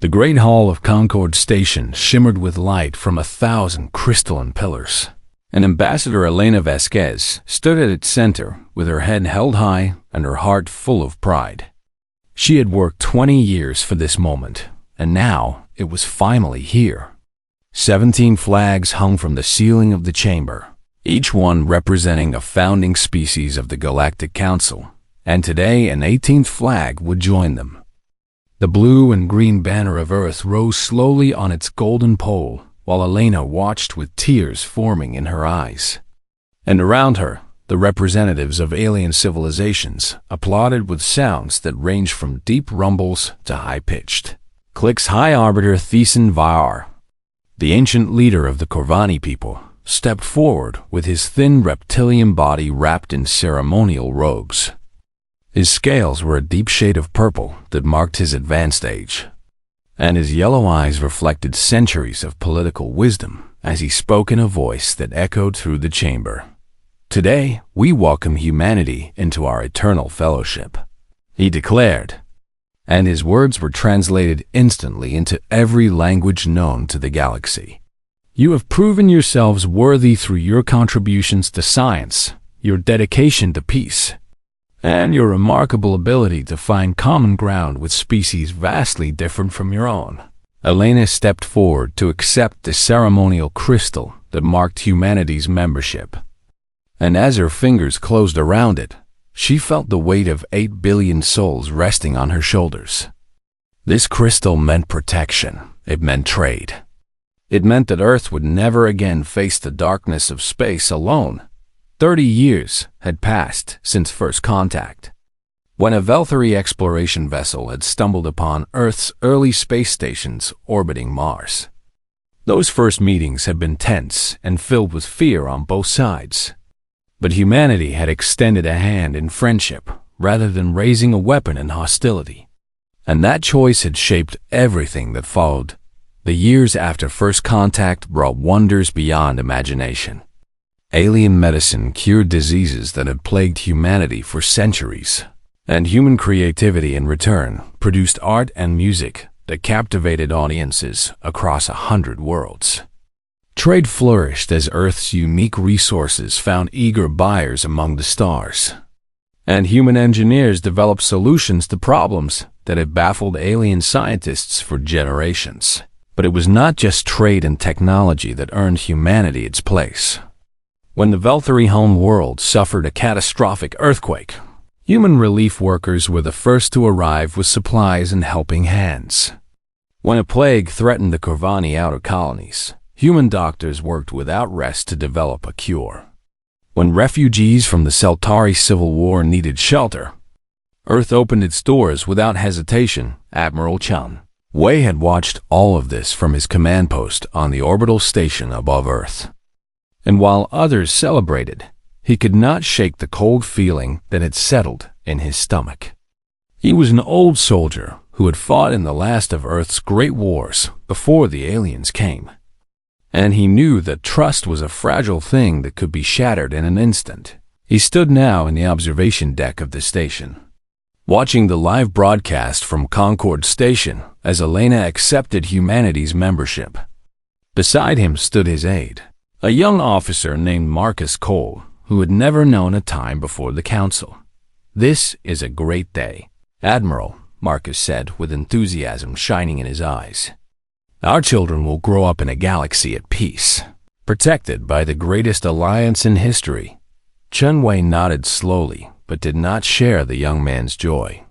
The great hall of Concord Station shimmered with light from 1,000 crystalline pillars, and Ambassador Elena Vasquez stood at its center with her head held high and her heart full of pride. She had worked 20 years for this moment, and now it was finally here. 17 flags hung from the ceiling of the chamber, each one representing a founding species of the Galactic Council, and today an 18th flag would join them. The blue and green banner of Earth rose slowly on its golden pole, while Elena watched with tears forming in her eyes. And around her, the representatives of alien civilizations applauded with sounds that ranged from deep rumbles to high-pitched clicks. High Arbiter HFY War, the ancient leader of the Corvani people, stepped forward with his thin reptilian body wrapped in ceremonial robes. His scales were a deep shade of purple that marked his advanced age, and his yellow eyes reflected centuries of political wisdom as he spoke in a voice that echoed through the chamber. "Today, we welcome humanity into our eternal fellowship," he declared, and his words were translated instantly into every language known to the galaxy. "You have proven yourselves worthy through your contributions to science, your dedication to peace, and your remarkable ability to find common ground with species vastly different from your own." Elena stepped forward to accept the ceremonial crystal that marked humanity's membership, and as her fingers closed around it, she felt the weight of 8 billion souls resting on her shoulders. This crystal meant protection. It meant trade. It meant that Earth would never again face the darkness of space alone. 30 years had passed since first contact, when a Velthari exploration vessel had stumbled upon Earth's early space stations orbiting Mars. Those first meetings had been tense and filled with fear on both sides. But humanity had extended a hand in friendship rather than raising a weapon in hostility. And that choice had shaped everything that followed. The years after first contact brought wonders beyond imagination. Alien medicine cured diseases that had plagued humanity for centuries, and human creativity in return produced art and music that captivated audiences across 100 worlds. Trade flourished as Earth's unique resources found eager buyers among the stars, and human engineers developed solutions to problems that had baffled alien scientists for generations. But it was not just trade and technology that earned humanity its place. When the Velthari home world suffered a catastrophic earthquake, human relief workers were the first to arrive with supplies and helping hands. When a plague threatened the Corvani outer colonies, human doctors worked without rest to develop a cure. When refugees from the Celtari Civil War needed shelter, Earth opened its doors without hesitation. Admiral Chun Wei had watched all of this from his command post on the orbital station above Earth. And while others celebrated, he could not shake the cold feeling that had settled in his stomach. He was an old soldier who had fought in the last of Earth's great wars before the aliens came. And he knew that trust was a fragile thing that could be shattered in an instant. He stood now in the observation deck of the station, watching the live broadcast from Concord Station as Elena accepted humanity's membership. Beside him stood his aide, a young officer named Marcus Cole, who had never known a time before the council. "This is a great day, Admiral," Marcus said with enthusiasm shining in his eyes. "Our children will grow up in a galaxy at peace, protected by the greatest alliance in history." Chun Wei nodded slowly, but did not share the young man's joy.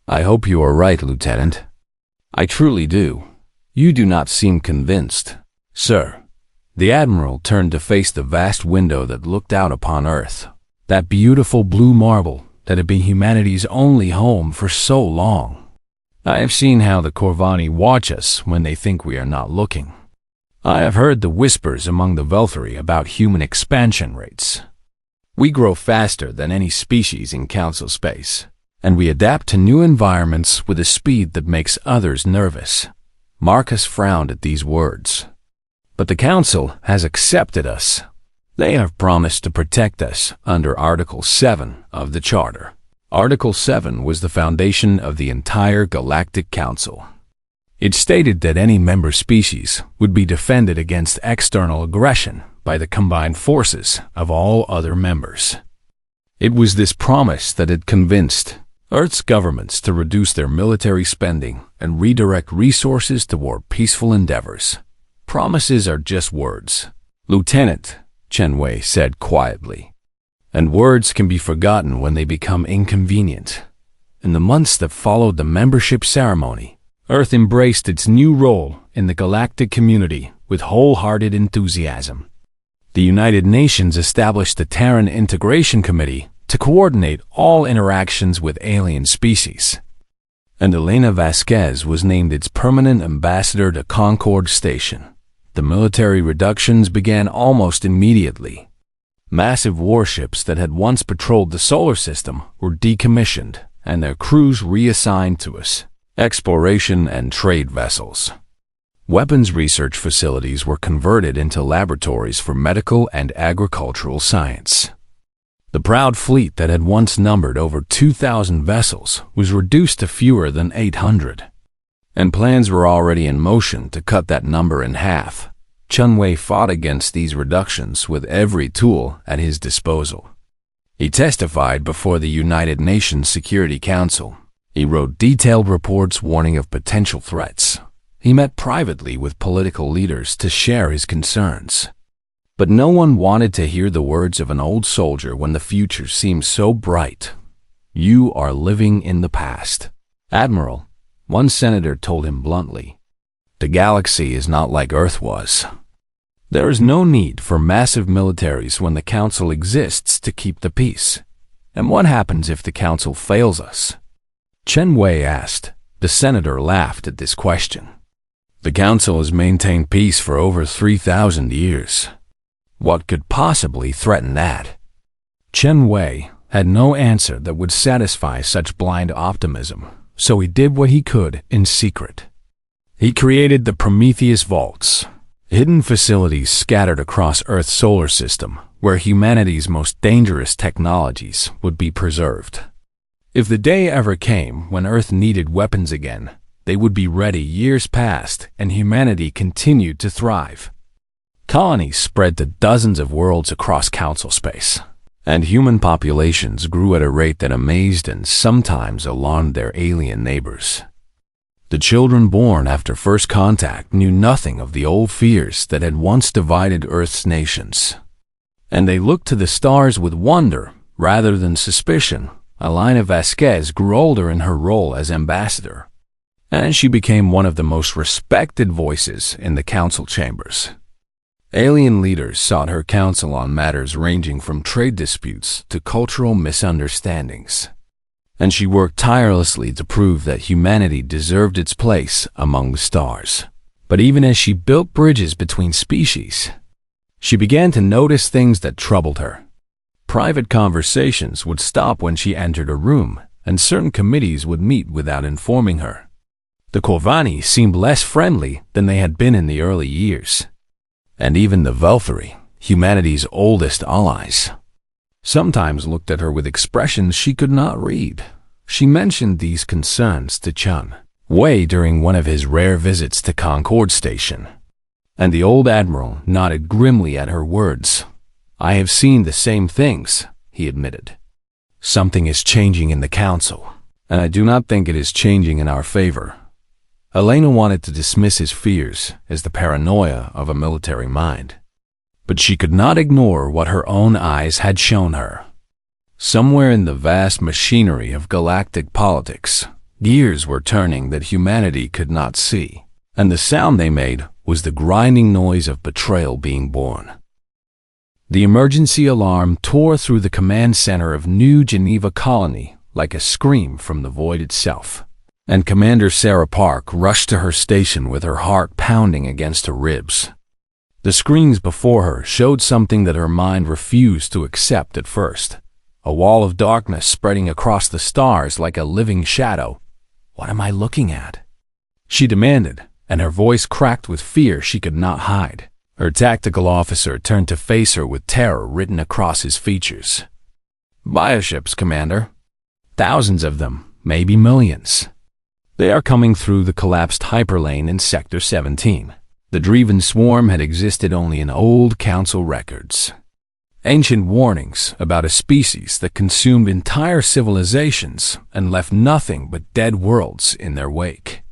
"I hope you are right, Lieutenant. I truly do. You do not seem convinced, sir." The Admiral turned to face the vast window that looked out upon Earth, that beautiful blue marble that had been humanity's only home for so long. "I have seen how the Corvani watch us when they think we are not looking. I have heard the whispers among the Velthari about human expansion rates. We grow faster than any species in Council space, and we adapt to new environments with a speed that makes others nervous." Marcus frowned at these words. "But the Council has accepted us. They have promised to protect us under Article 7 of the Charter." Article 7 was the foundation of the entire Galactic Council. It stated that any member species would be defended against external aggression by the combined forces of all other members. It was this promise that had convinced Earth's governments to reduce their military spending and redirect resources toward peaceful endeavors. Promises are just words, Lieutenant, Chen Wei said quietly. And words can be forgotten when they become inconvenient. In the months that followed the membership ceremony, Earth embraced its new role in the galactic community with wholehearted enthusiasm. The United Nations established the Terran Integration Committee to coordinate all interactions with alien species. And Elena Vasquez was named its permanent ambassador to Concord Station. The military reductions began almost immediately. Massive warships that had once patrolled the solar system were decommissioned and their crews reassigned to us, exploration and trade vessels. Weapons research facilities were converted into laboratories for medical and agricultural science. The proud fleet that had once numbered over 2,000 vessels was reduced to fewer than 800. And plans were already in motion to cut that number in half. Chen Wei fought against these reductions with every tool at his disposal. He testified before the United Nations Security Council. He wrote detailed reports warning of potential threats. He met privately with political leaders to share his concerns. But no one wanted to hear the words of an old soldier when the future seemed so bright. You are living in the past. Admiral, one senator told him bluntly, the galaxy is not like Earth was. There is no need for massive militaries when the Council exists to keep the peace. And what happens if the Council fails us? Chen Wei asked. The senator laughed at this question. The Council has maintained peace for over 3,000 years. What could possibly threaten that? Chen Wei had no answer that would satisfy such blind optimism, so he did what he could in secret. He created the Prometheus Vaults, hidden facilities scattered across Earth's solar system, where humanity's most dangerous technologies would be preserved. If the day ever came when Earth needed weapons again, they would be ready years past and humanity continued to thrive. Colonies spread to dozens of worlds across Council space, and human populations grew at a rate that amazed and sometimes alarmed their alien neighbors. The children born after first contact knew nothing of the old fears that had once divided Earth's nations. And they looked to the stars with wonder rather than suspicion. Elena Vasquez grew older in her role as ambassador, and she became one of the most respected voices in the Council chambers. Alien leaders sought her counsel on matters ranging from trade disputes to cultural misunderstandings, and she worked tirelessly to prove that humanity deserved its place among the stars. But even as she built bridges between species, she began to notice things that troubled her. Private conversations would stop when she entered a room, and certain committees would meet without informing her. The Corvani seemed less friendly than they had been in the early years. And even the Velfari, humanity's oldest allies, sometimes looked at her with expressions she could not read. She mentioned these concerns to Chen Wei during one of his rare visits to Concord Station, and the old admiral nodded grimly at her words. I have seen the same things, he admitted. Something is changing in the Council, and I do not think it is changing in our favor. Elena wanted to dismiss his fears as the paranoia of a military mind, but she could not ignore what her own eyes had shown her. Somewhere in the vast machinery of galactic politics, gears were turning that humanity could not see, and the sound they made was the grinding noise of betrayal being born. The emergency alarm tore through the command center of New Geneva Colony like a scream from the void itself. And Commander Sarah Park rushed to her station with her heart pounding against her ribs. The screens before her showed something that her mind refused to accept at first. A wall of darkness spreading across the stars like a living shadow. What am I looking at? She demanded, and her voice cracked with fear she could not hide. Her tactical officer turned to face her with terror written across his features. Bioships, Commander. Thousands of them, maybe millions. They are coming through the collapsed hyperlane in Sector 17. The Driven swarm had existed only in old council records. Ancient warnings about a species that consumed entire civilizations and left nothing but dead worlds in their wake.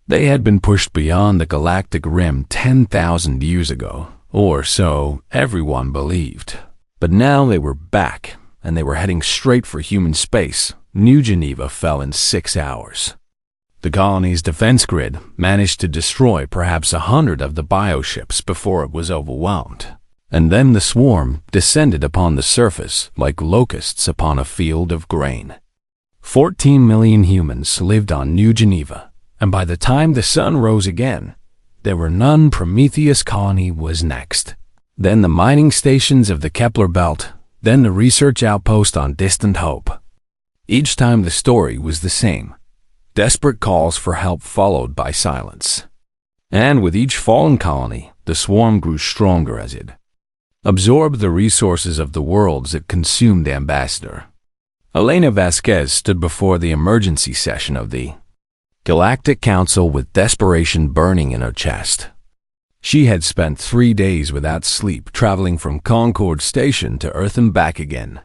They had been pushed beyond the galactic rim 10,000 years ago, or so everyone believed. But now they were back, and they were heading straight for human space. New Geneva fell in 6 hours. The colony's defense grid managed to destroy perhaps 100 of the bioships before it was overwhelmed. And then the swarm descended upon the surface like locusts upon a field of grain. 14 million humans lived on New Geneva, and by the time the sun rose again, there were none. Prometheus colony was next. Then the mining stations of the Kepler belt, then the research outpost on Distant Hope. Each time the story was the same. Desperate calls for help followed by silence. And with each fallen colony, the swarm grew stronger as it absorbed the resources of the worlds it consumed. Ambassador Elena Vasquez stood before the emergency session of the Galactic Council with desperation burning in her chest. She had spent 3 days without sleep traveling from Concord Station to Earth and back again,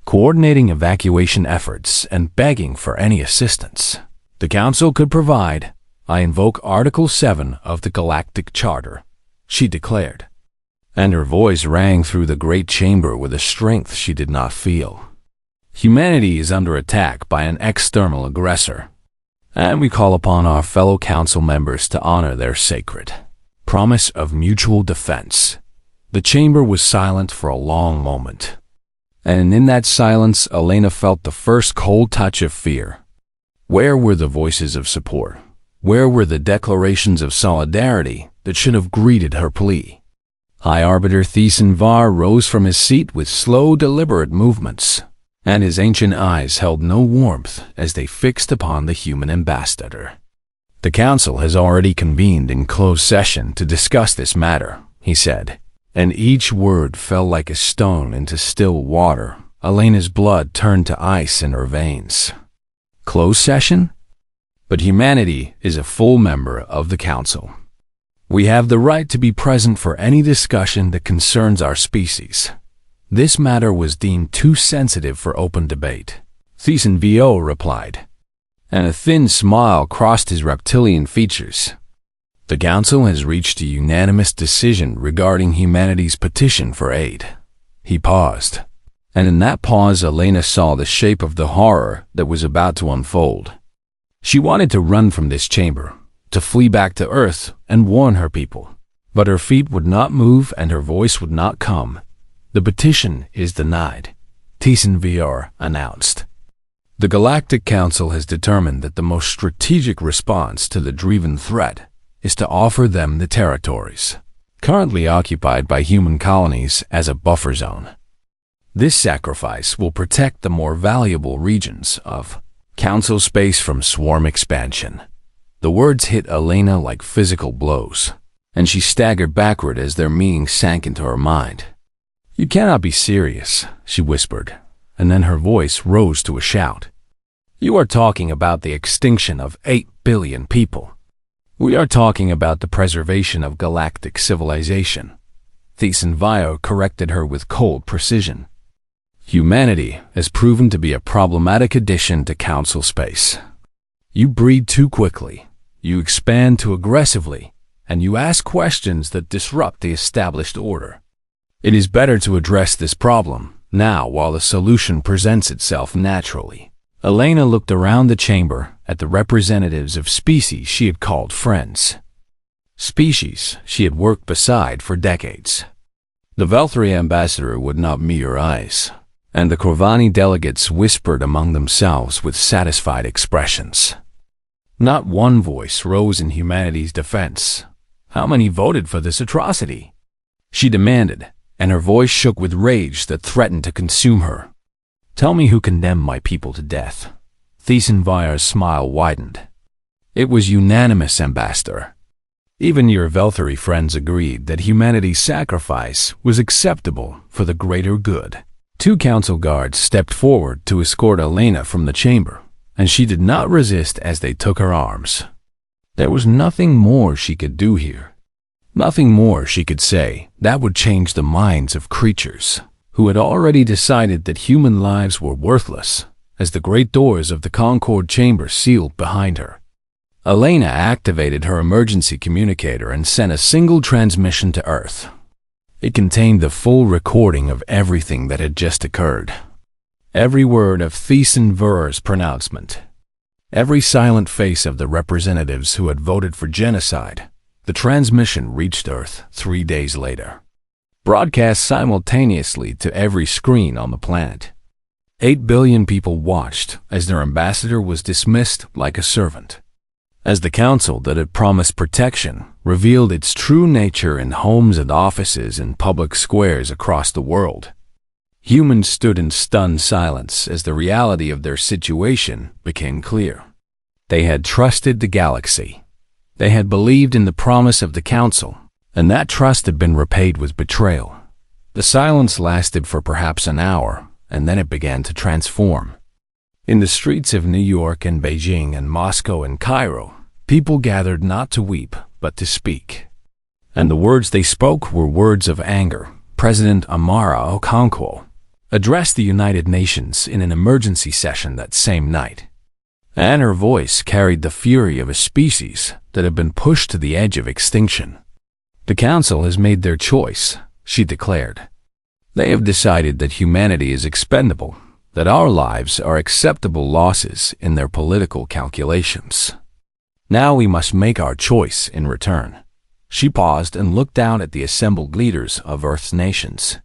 coordinating evacuation efforts and begging for any assistance the Council could provide. I invoke Article 7 of the Galactic Charter, she declared. And her voice rang through the great chamber with a strength she did not feel. Humanity is under attack by an external aggressor, and we call upon our fellow council members to honor their sacred promise of mutual defense. The chamber was silent for a long moment, and in that silence Elena felt the first cold touch of fear. Where were the voices of support? Where were the declarations of solidarity that should have greeted her plea? High Arbiter Thiessen Var rose from his seat with slow, deliberate movements, and his ancient eyes held no warmth as they fixed upon the human ambassador. The council has already convened in closed session to discuss this matter, he said, and each word fell like a stone into still water. Elena's blood turned to ice in her veins. Closed session? But humanity is a full member of the council. We have the right to be present for any discussion that concerns our species. This matter was deemed too sensitive for open debate, Thiessen VO replied, and a thin smile crossed his reptilian features. The Council has reached a unanimous decision regarding humanity's petition for aid. He paused, and in that pause Elena saw the shape of the horror that was about to unfold. She wanted to run from this chamber, to flee back to Earth and warn her people. But her feet would not move and her voice would not come. The petition is denied, Thiessen VR announced. The Galactic Council has determined that the most strategic response to the Driven threat is to offer them the territories currently occupied by human colonies as a buffer zone. This sacrifice will protect the more valuable regions of Council space from swarm expansion. The words hit Elena like physical blows, and she staggered backward as their meaning sank into her mind. You cannot be serious, she whispered, and then her voice rose to a shout. You are talking about the extinction of 8 billion people. We are talking about the preservation of galactic civilization. Thiessen Vio corrected her with cold precision. Humanity has proven to be a problematic addition to Council space. You breed too quickly. You expand too aggressively, and you ask questions that disrupt the established order. It is better to address this problem now while the solution presents itself naturally. Elena looked around the chamber at the representatives of species she had called friends. Species she had worked beside for decades. The Velthri ambassador would not meet her eyes, and the Corvani delegates whispered among themselves with satisfied expressions. Not one voice rose in humanity's defense. How many voted for this atrocity? She demanded, and her voice shook with rage that threatened to consume her. Tell me who condemned my people to death. Thiessen Vire's smile widened. It was unanimous, Ambassador. Even your Velthari friends agreed that humanity's sacrifice was acceptable for the greater good. 2 council guards stepped forward to escort Elena from the chamber, and she did not resist as they took her arms. There was nothing more she could do here. Nothing more she could say that would change the minds of creatures who had already decided that human lives were worthless as the great doors of the Concord chamber sealed behind her. Elena activated her emergency communicator and sent a single transmission to Earth. It contained the full recording of everything that had just occurred. Every word of Thiessen Ver's pronouncement. Every silent face of the representatives who had voted for genocide. The transmission reached Earth 3 days later, broadcast simultaneously to every screen on the planet. 8 billion people watched as their ambassador was dismissed like a servant. As the council that had promised protection revealed its true nature in homes and offices and public squares across the world, humans stood in stunned silence as the reality of their situation became clear. They had trusted the galaxy. They had believed in the promise of the council, and that trust had been repaid with betrayal. The silence lasted for perhaps an hour, and then it began to transform. In the streets of New York and Beijing and Moscow and Cairo, people gathered not to weep, but to speak. And the words they spoke were words of anger. President Amara Okonkwo addressed the United Nations in an emergency session that same night. And her voice carried the fury of a species that had been pushed to the edge of extinction. The Council has made their choice, she declared. They have decided that humanity is expendable, that our lives are acceptable losses in their political calculations. Now we must make our choice in return. She paused and looked down at the assembled leaders of Earth's nations.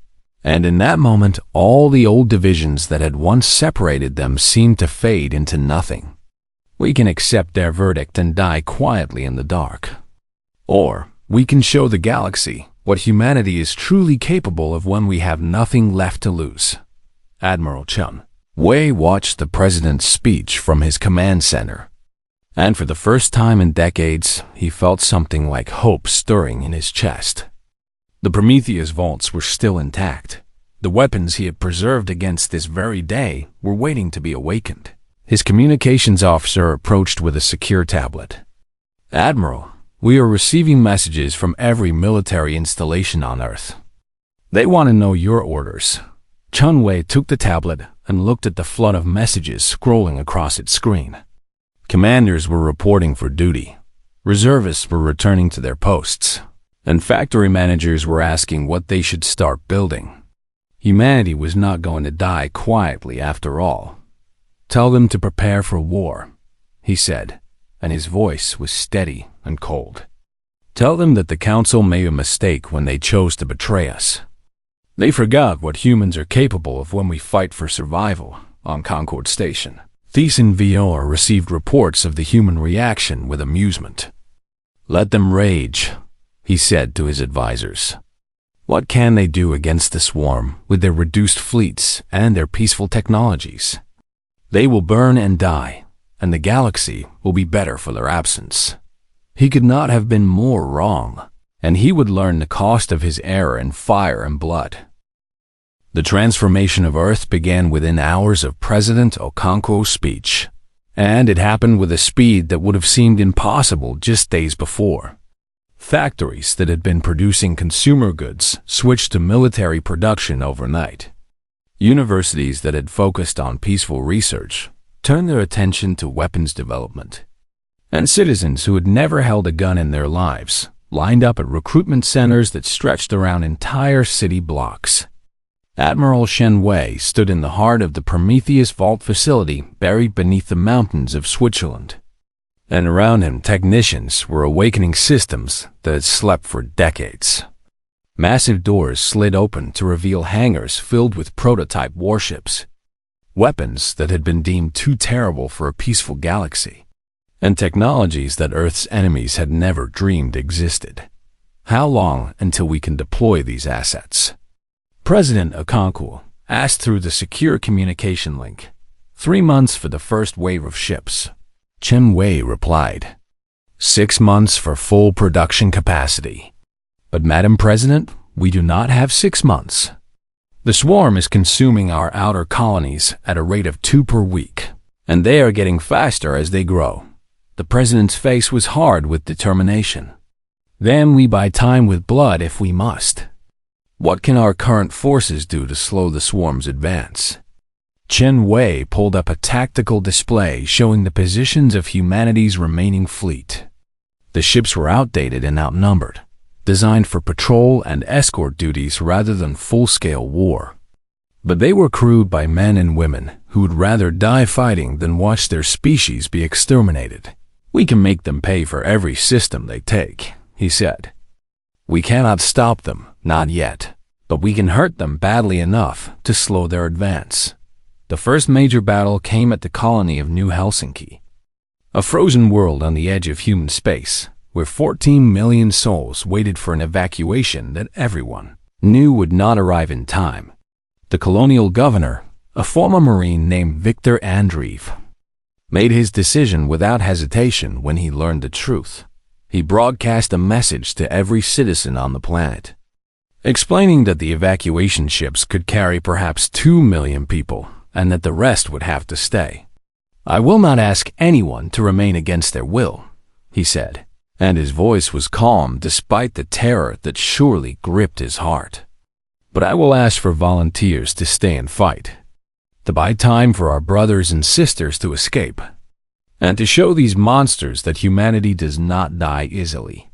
And in that moment, all the old divisions that had once separated them seemed to fade into nothing. We can accept their verdict and die quietly in the dark. Or we can show the galaxy what humanity is truly capable of when we have nothing left to lose. Admiral Chun Wei watched the president's speech from his command center. And for the first time in decades, he felt something like hope stirring in his chest. The Prometheus vaults were still intact. The weapons he had preserved against this very day were waiting to be awakened. His communications officer approached with a secure tablet. Admiral, we are receiving messages from every military installation on Earth. They want to know your orders. Chun Wei took the tablet and looked at the flood of messages scrolling across its screen. Commanders were reporting for duty. Reservists were returning to their posts. And factory managers were asking what they should start building. Humanity was not going to die quietly after all. Tell them to prepare for war, he said, and his voice was steady and cold. Tell them that the Council made a mistake when they chose to betray us. They forgot what humans are capable of when we fight for survival on Concord Station. Thiessen Vor received reports of the human reaction with amusement. Let them rage, he said to his advisors. What can they do against the swarm with their reduced fleets and their peaceful technologies? They will burn and die, and the galaxy will be better for their absence. He could not have been more wrong, and he would learn the cost of his error in fire and blood. The transformation of Earth began within hours of President Okonkwo's speech, and it happened with a speed that would have seemed impossible just days before. Factories that had been producing consumer goods switched to military production overnight. Universities that had focused on peaceful research turned their attention to weapons development. And citizens who had never held a gun in their lives lined up at recruitment centers that stretched around entire city blocks. Admiral Shen Wei stood in the heart of the Prometheus Vault facility buried beneath the mountains of Switzerland. And around him, technicians were awakening systems that had slept for decades. Massive doors slid open to reveal hangars filled with prototype warships, weapons that had been deemed too terrible for a peaceful galaxy, and technologies that Earth's enemies had never dreamed existed. How long until we can deploy these assets? President Okonkwo asked through the secure communication link. 3 months for the first wave of ships. Chen Wei replied, 6 months for full production capacity. But Madam President, we do not have 6 months. The swarm is consuming our outer colonies at a rate of 2 per week. And they are getting faster as they grow. The president's face was hard with determination. Then we buy time with blood if we must. What can our current forces do to slow the swarm's advance? Chen Wei pulled up a tactical display showing the positions of humanity's remaining fleet. The ships were outdated and outnumbered, designed for patrol and escort duties rather than full-scale war. But they were crewed by men and women who would rather die fighting than watch their species be exterminated. We can make them pay for every system they take, he said. We cannot stop them, not yet, but we can hurt them badly enough to slow their advance. The first major battle came at the colony of New Helsinki, a frozen world on the edge of human space, where 14 million souls waited for an evacuation that everyone knew would not arrive in time. The colonial governor, a former Marine named Victor Andreev, made his decision without hesitation when he learned the truth. He broadcast a message to every citizen on the planet, explaining that the evacuation ships could carry perhaps 2 million people and that the rest would have to stay. I will not ask anyone to remain against their will, he said, and his voice was calm despite the terror that surely gripped his heart. But I will ask for volunteers to stay and fight, to buy time for our brothers and sisters to escape, and to show these monsters that humanity does not die easily.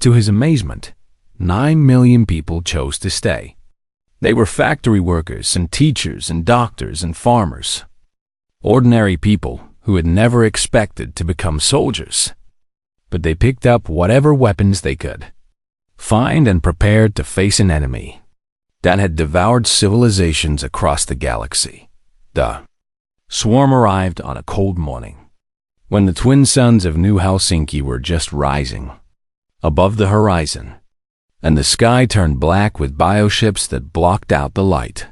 To his amazement, 9 million people chose to stay. They were factory workers and teachers and doctors and farmers. Ordinary people who had never expected to become soldiers. But they picked up whatever weapons they could find and prepared to face an enemy that had devoured civilizations across the galaxy. The swarm arrived on a cold morning, when the twin suns of New Helsinki were just rising above the horizon, and the sky turned black with bioships that blocked out the light.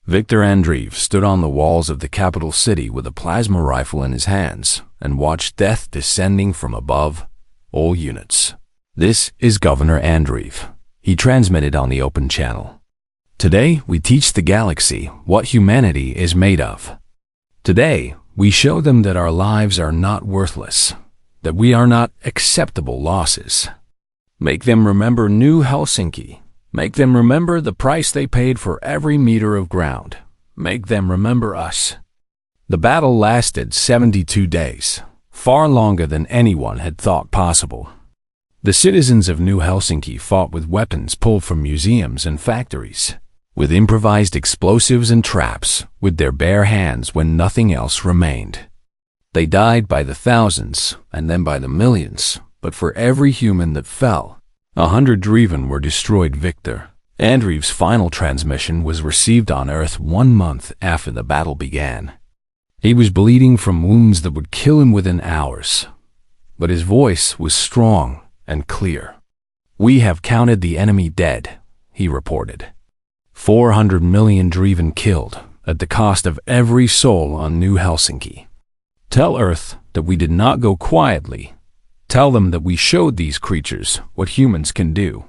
Victor Andreev stood on the walls of the capital city with a plasma rifle in his hands and watched death descending from above all units. This is Governor Andreev, he transmitted on the open channel. Today, we teach the galaxy what humanity is made of. Today, we show them that our lives are not worthless, that we are not acceptable losses. Make them remember New Helsinki. Make them remember the price they paid for every meter of ground. Make them remember us. The battle lasted 72 days, far longer than anyone had thought possible. The citizens of New Helsinki fought with weapons pulled from museums and factories, with improvised explosives and traps, with their bare hands when nothing else remained. They died by the thousands and then by the millions, but for every human that fell, 100 Driven were destroyed. Victor Andreev's final transmission was received on Earth 1 month after the battle began. He was bleeding from wounds that would kill him within hours, but his voice was strong and clear. We have counted the enemy dead, he reported. 400 million Driven killed at the cost of every soul on New Helsinki. Tell Earth that we did not go quietly. Tell them that we showed these creatures what humans can do.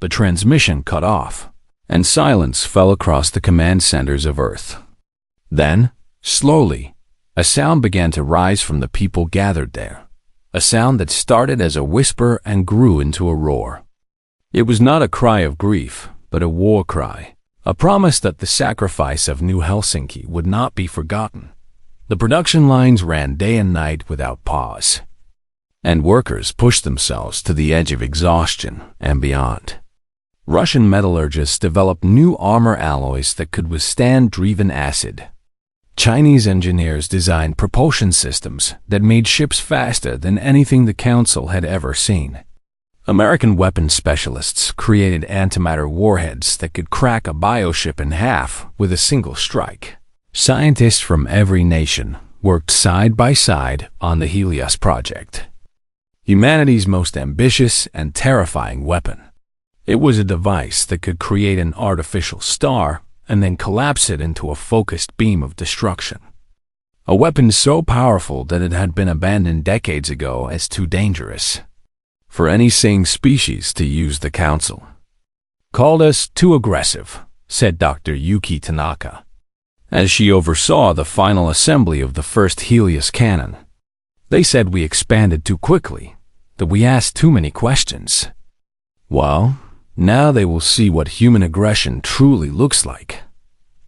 The transmission cut off, and silence fell across the command centers of Earth. Then, slowly, a sound began to rise from the people gathered there, a sound that started as a whisper and grew into a roar. It was not a cry of grief, but a war cry, a promise that the sacrifice of New Helsinki would not be forgotten. The production lines ran day and night without pause, and workers pushed themselves to the edge of exhaustion and beyond. Russian metallurgists developed new armor alloys that could withstand Driven acid. Chinese engineers designed propulsion systems that made ships faster than anything the Council had ever seen. American weapons specialists created antimatter warheads that could crack a bioship in half with a single strike. Scientists from every nation worked side by side on the Helios project, humanity's most ambitious and terrifying weapon. It was a device that could create an artificial star and then collapse it into a focused beam of destruction. A weapon so powerful that it had been abandoned decades ago as too dangerous for any sane species to use. The Council called us too aggressive, said Dr. Yuki Tanaka. as she oversaw the final assembly of the first Helios cannon. They said we expanded too quickly, that we asked too many questions. Well, now they will see what human aggression truly looks like.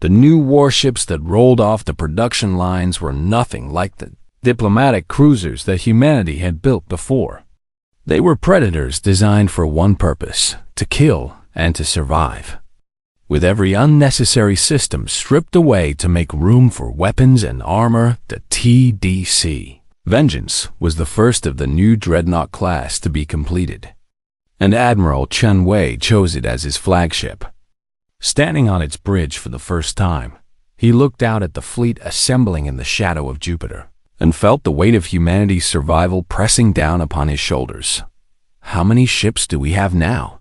The new warships that rolled off the production lines were nothing like the diplomatic cruisers that humanity had built before. They were predators designed for one purpose: to kill and to survive. With every unnecessary system stripped away to make room for weapons and armor, the TDC Vengeance was the first of the new Dreadnought class to be completed, and Admiral Chen Wei chose it as his flagship. Standing on its bridge for the first time, he looked out at the fleet assembling in the shadow of Jupiter, and felt the weight of humanity's survival pressing down upon his shoulders. "How many ships do we have now?"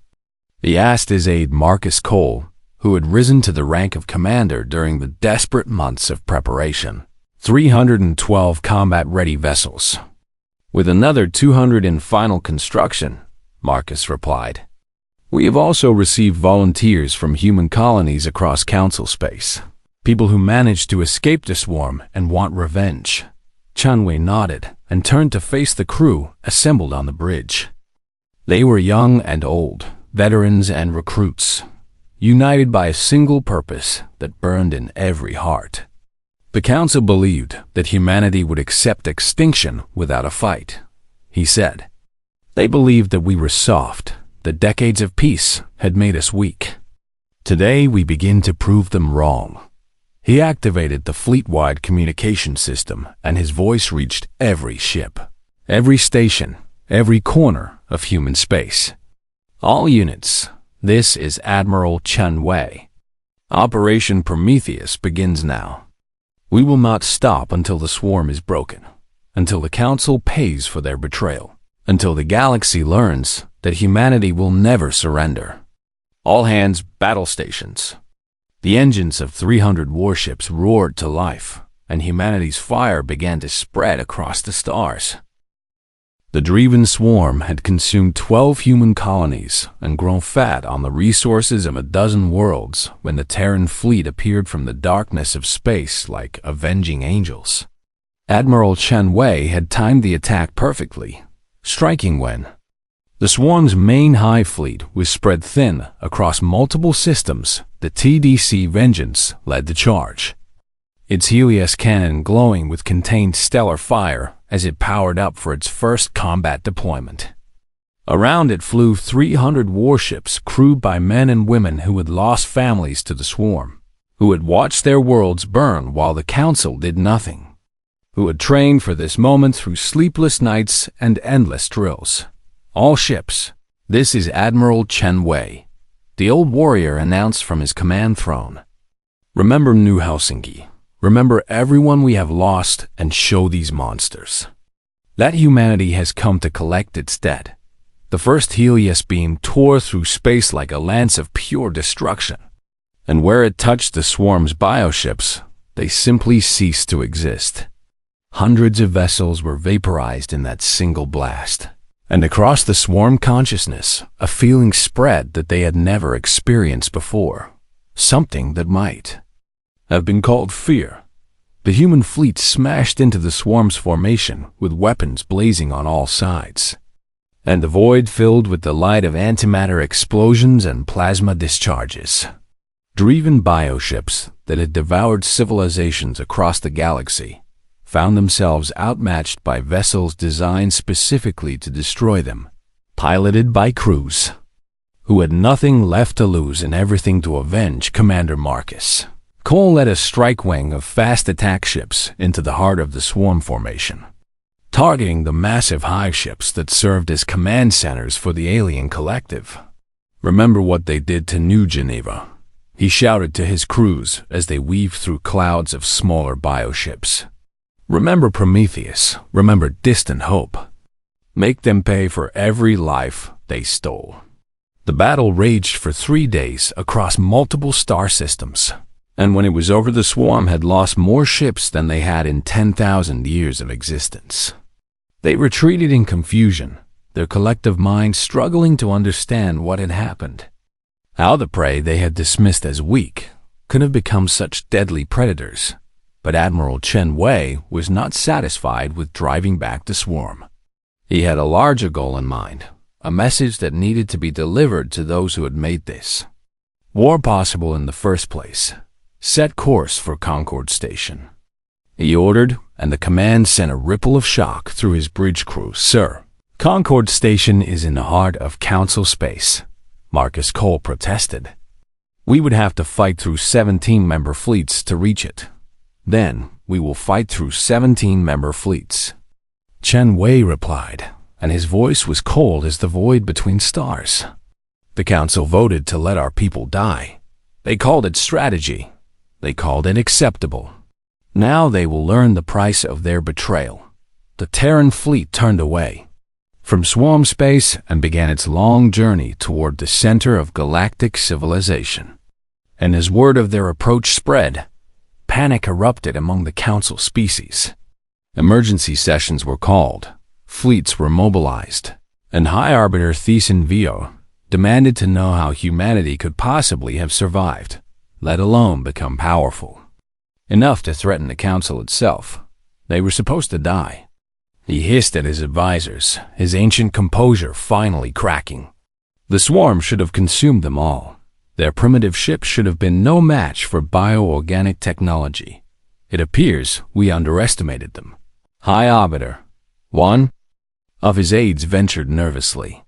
he asked his aide Marcus Cole, who had risen to the rank of commander during the desperate months of preparation. 312 combat-ready vessels, with another 200 in final construction, Marcus replied. "We have also received volunteers from human colonies across Council space, people who managed to escape the swarm and want revenge." Chunwei nodded and turned to face the crew assembled on the bridge. They were young and old, veterans and recruits, united by a single purpose that burned in every heart. The Council believed that humanity would accept extinction without a fight, he said. They believed that we were soft, that decades of peace had made us weak. Today we begin to prove them wrong. He activated the fleet-wide communication system, and his voice reached every ship, every station, every corner of human space. "All units, this is Admiral Chen Wei. Operation Prometheus begins now. We will not stop until the swarm is broken, until the Council pays for their betrayal, until the galaxy learns that humanity will never surrender. All hands battle stations." The engines of 300 warships roared to life, and humanity's fire began to spread across the stars. The Dreven swarm had consumed 12 human colonies and grown fat on the resources of a dozen worlds when the Terran fleet appeared from the darkness of space like avenging angels. Admiral Chen Wei had timed the attack perfectly, striking when the swarm's main hive fleet was spread thin across multiple systems. The TDC Vengeance led the charge, its Helios cannon glowing with contained stellar fire as it powered up for its first combat deployment. Around it flew 300 warships crewed by men and women who had lost families to the swarm, who had watched their worlds burn while the Council did nothing, who had trained for this moment through sleepless nights and endless drills. "All ships, this is Admiral Chen Wei," the old warrior announced from his command throne. "Remember New Helsinki. Remember everyone we have lost and show these monsters that humanity has come to collect its debt." The first Helios beam tore through space like a lance of pure destruction, and where it touched the swarm's bioships, they simply ceased to exist. Hundreds of vessels were vaporized in that single blast, and across the swarm consciousness, a feeling spread that they had never experienced before, something that might have been called fear. The human fleet smashed into the swarm's formation with weapons blazing on all sides, and the void filled with the light of antimatter explosions and plasma discharges. Dreven bioships that had devoured civilizations across the galaxy found themselves outmatched by vessels designed specifically to destroy them, piloted by crews who had nothing left to lose and everything to avenge. Commander Marcus Cole led a strike wing of fast attack ships into the heart of the swarm formation, targeting the massive hive ships that served as command centers for the alien collective. "Remember what they did to New Geneva," he shouted to his crews as they weaved through clouds of smaller bioships. "Remember Prometheus, remember Distant Hope. Make them pay for every life they stole." The battle raged for 3 days across multiple star systems, and when it was over, the swarm had lost more ships than they had in 10,000 years of existence. They retreated in confusion, their collective minds struggling to understand what had happened. How the prey they had dismissed as weak could have become such deadly predators. But Admiral Chen Wei was not satisfied with driving back the swarm. He had a larger goal in mind, a message that needed to be delivered to those who had made this war possible in the first place. Set course for Concord Station. He ordered, and the command sent a ripple of shock through his bridge crew. Sir, Concord Station is in the heart of Council space, Marcus Cole protested. We would have to fight through 17-member fleets to reach it. Then, we will fight through 17-member fleets. Chen Wei replied, and his voice was cold as the void between stars. The council voted to let our people die. They called it strategy. They called it acceptable. Now they will learn the price of their betrayal. The Terran fleet turned away from swarm space and began its long journey toward the center of galactic civilization. And as word of their approach spread, panic erupted among the council species. Emergency sessions were called, fleets were mobilized, and High Arbiter Thiessen Vio demanded to know how humanity could possibly have survived, let alone become powerful enough to threaten the council itself. They were supposed to die. He hissed at his advisors, his ancient composure finally cracking. The swarm should have consumed them all. Their primitive ship should have been no match for bioorganic technology. It appears we underestimated them. High Arbiter, one of his aides ventured nervously.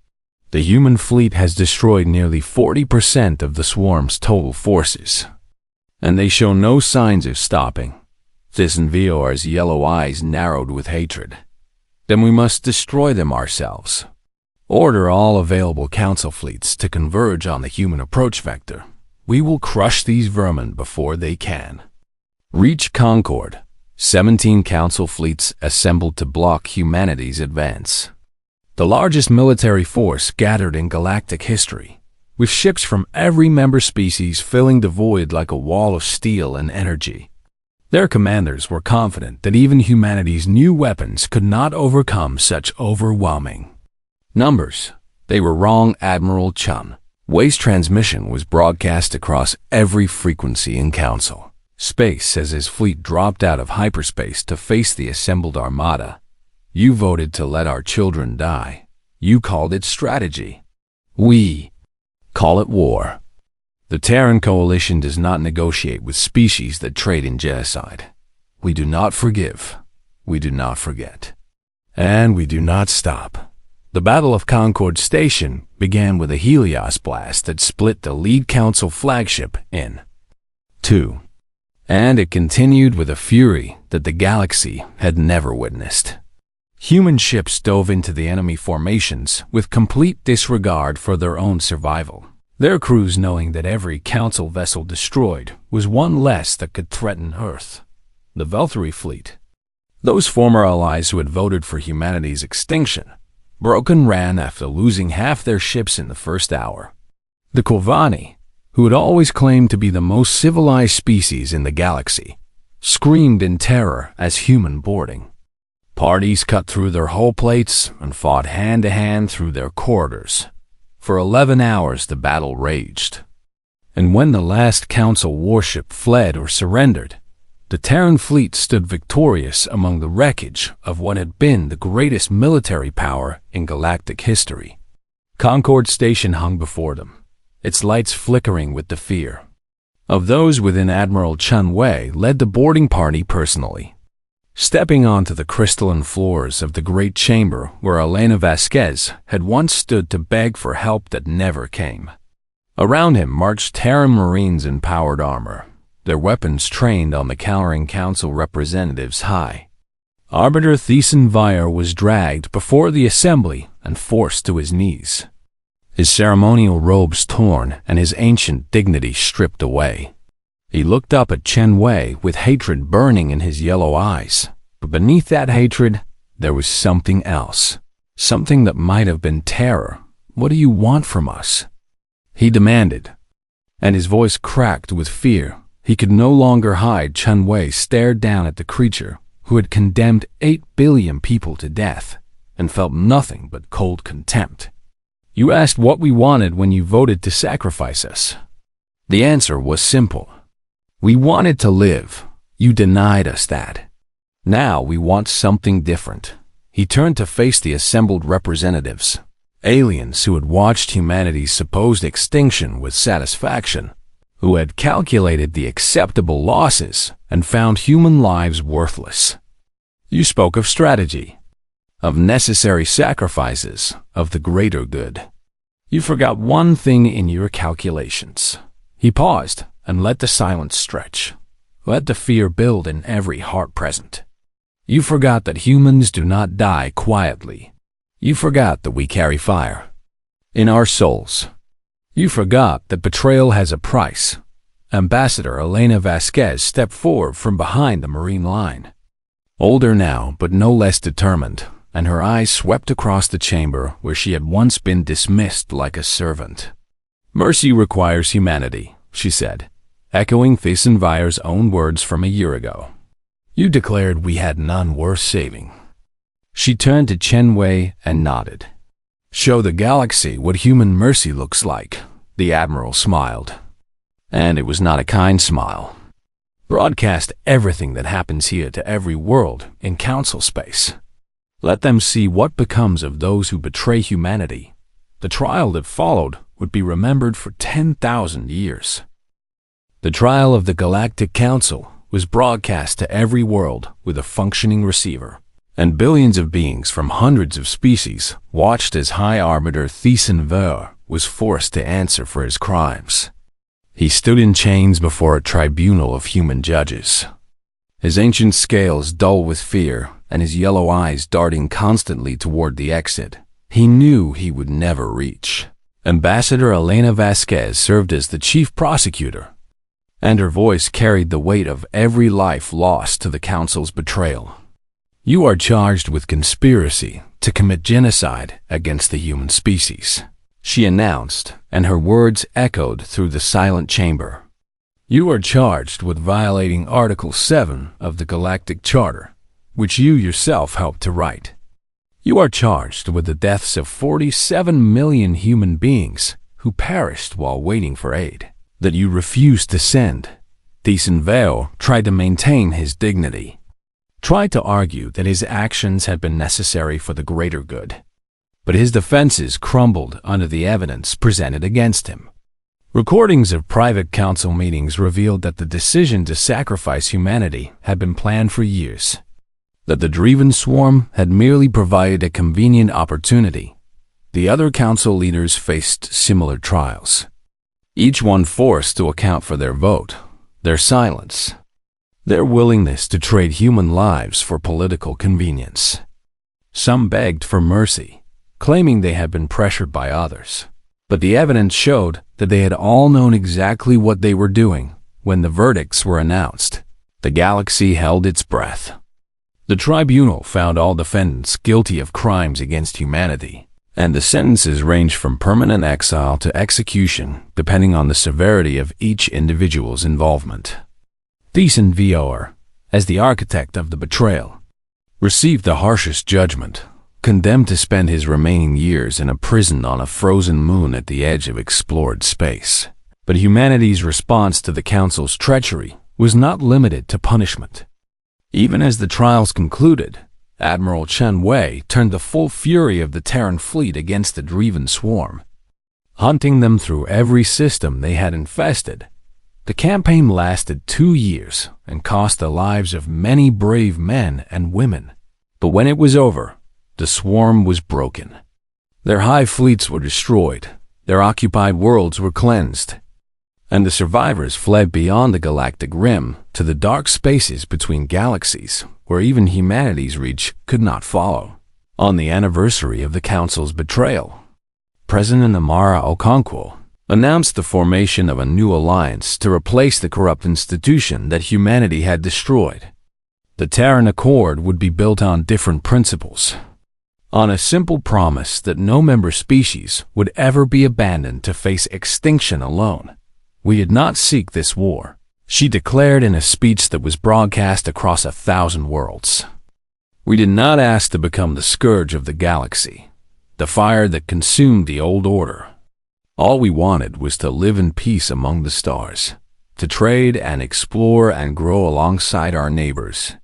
The human fleet has destroyed nearly 40% of the swarm's total forces, and they show no signs of stopping. Thiessen Vior's yellow eyes narrowed with hatred. Then we must destroy them ourselves. Order all available council fleets to converge on the human approach vector. We will crush these vermin before they can reach Concord. 17 council fleets assembled to block humanity's advance. The largest military force gathered in galactic history, with ships from every member species filling the void like a wall of steel and energy. Their commanders were confident that even humanity's new weapons could not overcome such overwhelming numbers. They were wrong. Admiral Chen Wei's transmission was broadcast across every frequency in Council space as his fleet dropped out of hyperspace to face the assembled armada. You voted to let our children die. You called it strategy. We call it war. The Terran Coalition does not negotiate with species that trade in genocide. We do not forgive. We do not forget. And we do not stop. The Battle of Concord Station began with a Helios blast that split the lead Council flagship in two. And it continued with a fury that the galaxy had never witnessed. Human ships dove into the enemy formations with complete disregard for their own survival. Their crews knowing that every Council vessel destroyed was one less that could threaten Earth. The Velthari fleet, those former allies who had voted for humanity's extinction, broke and ran after losing half their ships in the first hour. The Kovani, who had always claimed to be the most civilized species in the galaxy, screamed in terror as human boarding. Parties cut through their hull plates and fought hand-to-hand through their corridors. For 11 hours the battle raged. And when the last Council warship fled or surrendered, the Terran fleet stood victorious among the wreckage of what had been the greatest military power in galactic history. Concord Station hung before them, its lights flickering with the fear of those within. Admiral Chen Wei led the boarding party personally, stepping onto the crystalline floors of the great chamber where Elena Vasquez had once stood to beg for help that never came. Around him marched Terran Marines in powered armor, their weapons trained on the cowering Council representatives. High Arbiter Thiessen Vior was dragged before the assembly and forced to his knees, his ceremonial robes torn and his ancient dignity stripped away. He looked up at Chen Wei with hatred burning in his yellow eyes, but beneath that hatred, there was something else, something that might have been terror. What do you want from us? He demanded, and his voice cracked with fear. He could no longer hide. Chen Wei stared down at the creature who had condemned 8 billion people to death and felt nothing but cold contempt. You asked what we wanted when you voted to sacrifice us. The answer was simple. We wanted to live. You denied us that. Now we want something different." He turned to face the assembled representatives, aliens who had watched humanity's supposed extinction with satisfaction, who had calculated the acceptable losses and found human lives worthless. "You spoke of strategy, of necessary sacrifices, of the greater good. You forgot one thing in your calculations." He paused and let the silence stretch. Let the fear build in every heart present. "You forgot that humans do not die quietly. You forgot that we carry fire in our souls. You forgot that betrayal has a price." Ambassador Elena Vasquez stepped forward from behind the Marine line. Older now, but no less determined, and her eyes swept across the chamber where she had once been dismissed like a servant. "Mercy requires humanity," she said, echoing Thiesenvier's own words from a year ago. "You declared we had none worth saving." She turned to Chen Wei and nodded. "Show the galaxy what human mercy looks like," the Admiral smiled. And it was not a kind smile. "Broadcast everything that happens here to every world in council space. Let them see what becomes of those who betray humanity. The trial that followed would be remembered for 10,000 years." The trial of the Galactic Council was broadcast to every world with a functioning receiver, and billions of beings from hundreds of species watched as High Arbiter Thiesenvier was forced to answer for his crimes. He stood in chains before a tribunal of human judges, his ancient scales dull with fear and his yellow eyes darting constantly toward the exit he knew he would never reach. Ambassador Elena Vasquez served as the chief prosecutor, and her voice carried the weight of every life lost to the Council's betrayal. "You are charged with conspiracy to commit genocide against the human species," she announced, and her words echoed through the silent chamber. "You are charged with violating Article 7 of the Galactic Charter, which you yourself helped to write. You are charged with the deaths of 47 million human beings who perished while waiting for aid that you refused to send." Thiesenvier tried to maintain his dignity, tried to argue that his actions had been necessary for the greater good. But his defenses crumbled under the evidence presented against him. Recordings of private council meetings revealed that the decision to sacrifice humanity had been planned for years, that the Driven Swarm had merely provided a convenient opportunity. The other council leaders faced similar trials, each one forced to account for their vote, their silence, their willingness to trade human lives for political convenience. Some begged for mercy, claiming they had been pressured by others. But the evidence showed that they had all known exactly what they were doing when the verdicts were announced. The galaxy held its breath. The tribunal found all defendants guilty of crimes against humanity, and the sentences ranged from permanent exile to execution depending on the severity of each individual's involvement. Thiesenvier, as the architect of the betrayal, received the harshest judgment, condemned to spend his remaining years in a prison on a frozen moon at the edge of explored space. But humanity's response to the Council's treachery was not limited to punishment. Even as the trials concluded, Admiral Chen Wei turned the full fury of the Terran fleet against the Driven Swarm, hunting them through every system they had infested. The campaign lasted 2 years and cost the lives of many brave men and women. But when it was over, the swarm was broken. Their hive fleets were destroyed, their occupied worlds were cleansed, and the survivors fled beyond the galactic rim to the dark spaces between galaxies where even humanity's reach could not follow. On the anniversary of the Council's betrayal, President Amara Okonkwo announced the formation of a new alliance to replace the corrupt institution that humanity had destroyed. The Terran Accord would be built on different principles, on a simple promise that no member species would ever be abandoned to face extinction alone. "We did not seek this war," she declared in a speech that was broadcast across 1,000 worlds. "We did not ask to become the scourge of the galaxy, the fire that consumed the old order. All we wanted was to live in peace among the stars, to trade and explore and grow alongside our neighbors.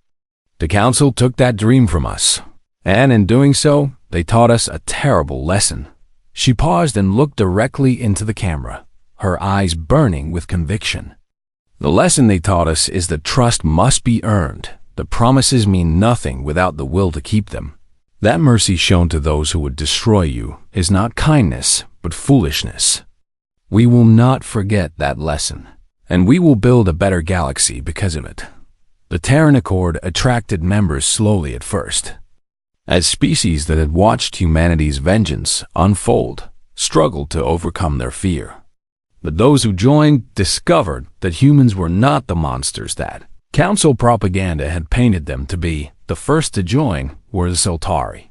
The Council took that dream from us, and in doing so, they taught us a terrible lesson. She paused and looked directly into the camera, her eyes burning with conviction. The lesson they taught us is that trust must be earned. The promises mean nothing without the will to keep them. That mercy shown to those who would destroy you is not kindness, but foolishness. We will not forget that lesson, and we will build a better galaxy because of it. The Terran Accord attracted members slowly at first. As species that had watched humanity's vengeance unfold, struggled to overcome their fear. But those who joined discovered that humans were not the monsters that Council propaganda had painted them to be. The first to join were the Soltari,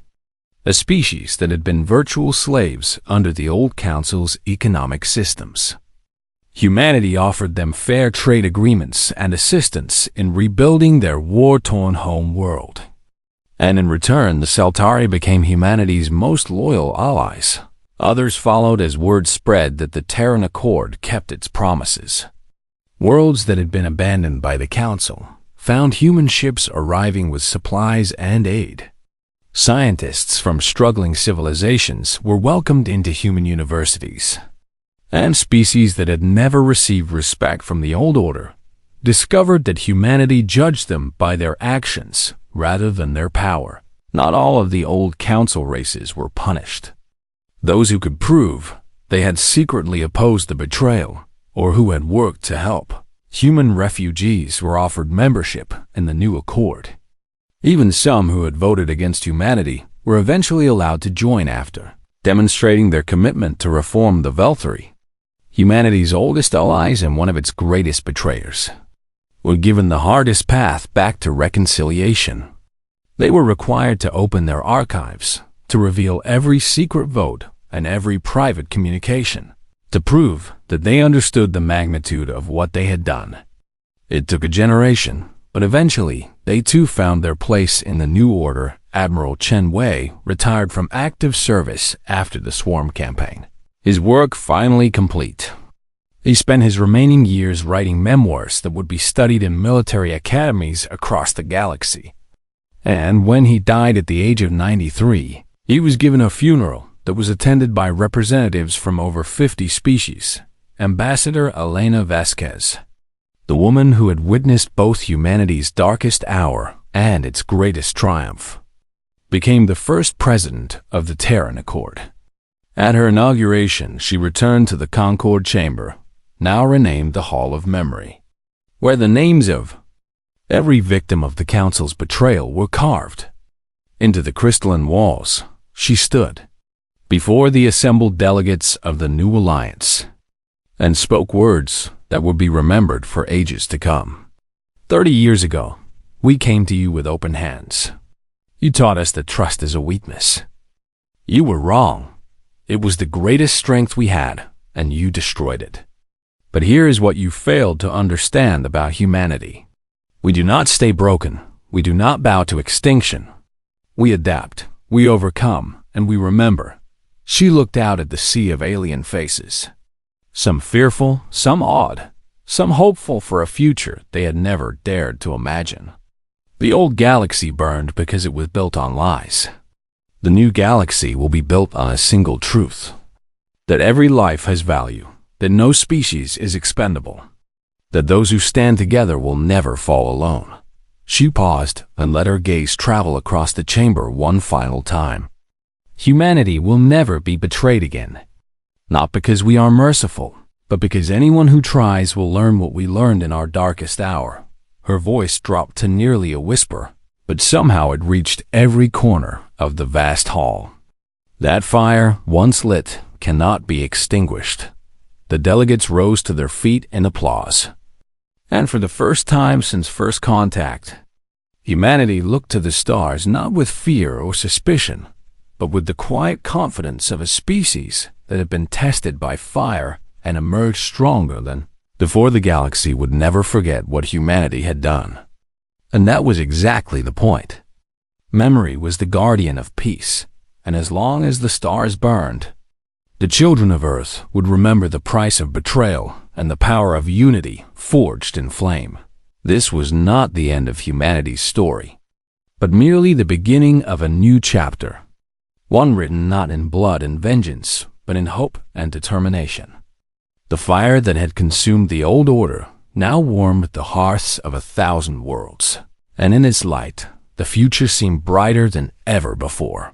a species that had been virtual slaves under the old Council's economic systems. Humanity offered them fair trade agreements and assistance in rebuilding their war-torn home world. And in return, the Soltari became humanity's most loyal allies. Others followed as word spread that the Terran Accord kept its promises. Worlds that had been abandoned by the Council found human ships arriving with supplies and aid. Scientists from struggling civilizations were welcomed into human universities. And species that had never received respect from the old order discovered that humanity judged them by their actions rather than their power. Not all of the old Council races were punished. Those who could prove they had secretly opposed the betrayal or who had worked to help, human refugees were offered membership in the new accord. Even some who had voted against humanity were eventually allowed to join after, demonstrating their commitment to reform the Velthari. Humanity's oldest allies and one of its greatest betrayers were given the hardest path back to reconciliation. They were required to open their archives, to reveal every secret vote and every private communication, to prove that they understood the magnitude of what they had done. It took a generation, but eventually they too found their place in the new order. Admiral Chen Wei retired from active service after the Swarm campaign, his work finally complete. He spent his remaining years writing memoirs that would be studied in military academies across the galaxy. And when he died at the age of 93, he was given a funeral that was attended by representatives from over 50 species. Ambassador Elena Vasquez, the woman who had witnessed both humanity's darkest hour and its greatest triumph, became the first president of the Terran Accord. At her inauguration, she returned to the Concord Chamber, now renamed the Hall of Memory, where the names of every victim of the Council's betrayal were carved into the crystalline walls. She stood before the assembled delegates of the new alliance and spoke words that would be remembered for ages to come. 30 years ago, we came to you with open hands. You taught us that trust is a weakness. You were wrong. It was the greatest strength we had, and you destroyed it. But here is what you failed to understand about humanity. We do not stay broken. We do not bow to extinction. We adapt, we overcome, and we remember. She looked out at the sea of alien faces, some fearful, some awed, some hopeful for a future they had never dared to imagine. The old galaxy burned because it was built on lies. The new galaxy will be built on a single truth: that every life has value, that no species is expendable, that those who stand together will never fall alone. She paused and let her gaze travel across the chamber one final time. Humanity will never be betrayed again. Not because we are merciful, but because anyone who tries will learn what we learned in our darkest hour. Her voice dropped to nearly a whisper, but somehow it reached every corner of the vast hall. That fire, once lit, cannot be extinguished. The delegates rose to their feet in applause. And for the first time since first contact, humanity looked to the stars not with fear or suspicion, but with the quiet confidence of a species that had been tested by fire and emerged stronger than before. The galaxy would never forget what humanity had done. And that was exactly the point. Memory was the guardian of peace, and as long as the stars burned, the children of Earth would remember the price of betrayal and the power of unity forged in flame. This was not the end of humanity's story, but merely the beginning of a new chapter, one written not in blood and vengeance, but in hope and determination. The fire that had consumed the old order now warmed the hearths of 1,000 worlds, and in its light, the future seemed brighter than ever before.